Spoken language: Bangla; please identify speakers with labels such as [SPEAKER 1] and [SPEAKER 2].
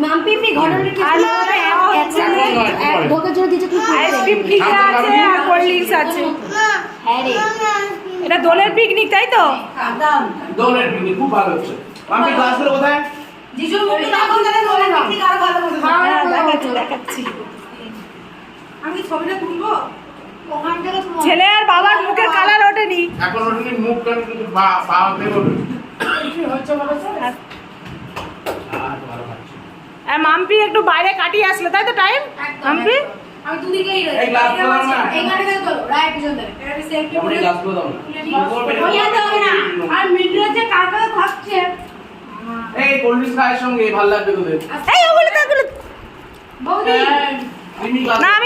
[SPEAKER 1] মাম্পি ঘটনাটা কি ছিল? একসাথে ধোকা জোর দিতে কি
[SPEAKER 2] আইসক্রিম ফ্রিজে আছে আর কোল্ড ড্রিঙ্কস আছে।
[SPEAKER 1] হ্যাঁ রে
[SPEAKER 2] এটা দোলের পিকনিক তাই তো?
[SPEAKER 3] দোলের পিকনিক খুব ভালো হচ্ছে। মাম্পি ক্লাসগুলো কোথায়?
[SPEAKER 1] জিজুর মুখে তখন ধরে দোলের পিকনিক আরো ভালো হবে।
[SPEAKER 2] হ্যাঁ দেখাচ্ছি।
[SPEAKER 1] আমি ছবিটা তুলবো ওখান থেকে তোমার
[SPEAKER 2] ছেলে আর বাবার মুখের কালার ওঠেনি।
[SPEAKER 3] এখন ওখানে মুখ কান কিন্তু পাওয়া দেবো।
[SPEAKER 2] আর মাম্পি একটু বাইরে কাটিয়ে আসলো তাই তো টাইম? মাম্পি
[SPEAKER 1] আমি দুদিকেই রই
[SPEAKER 3] এই গ্লাসগুলো দাও না।
[SPEAKER 1] এই গাড়ি থেকে তোলো রাইট পিছন থেকে এটা সেলফি
[SPEAKER 3] আমরা এই গ্লাসগুলো দাও না।
[SPEAKER 1] ওইয়াতে হবে না আর মিডলে যে কাকা থাকছে
[SPEAKER 3] এই কোল্ড ড্রিঙ্কস খাওয়ার সঙ্গে ভালো লাগবে তোদের।
[SPEAKER 2] এই ওগুলো তো ওগুলো
[SPEAKER 1] বৌদি
[SPEAKER 3] তুমি গ্লাস
[SPEAKER 2] না আমি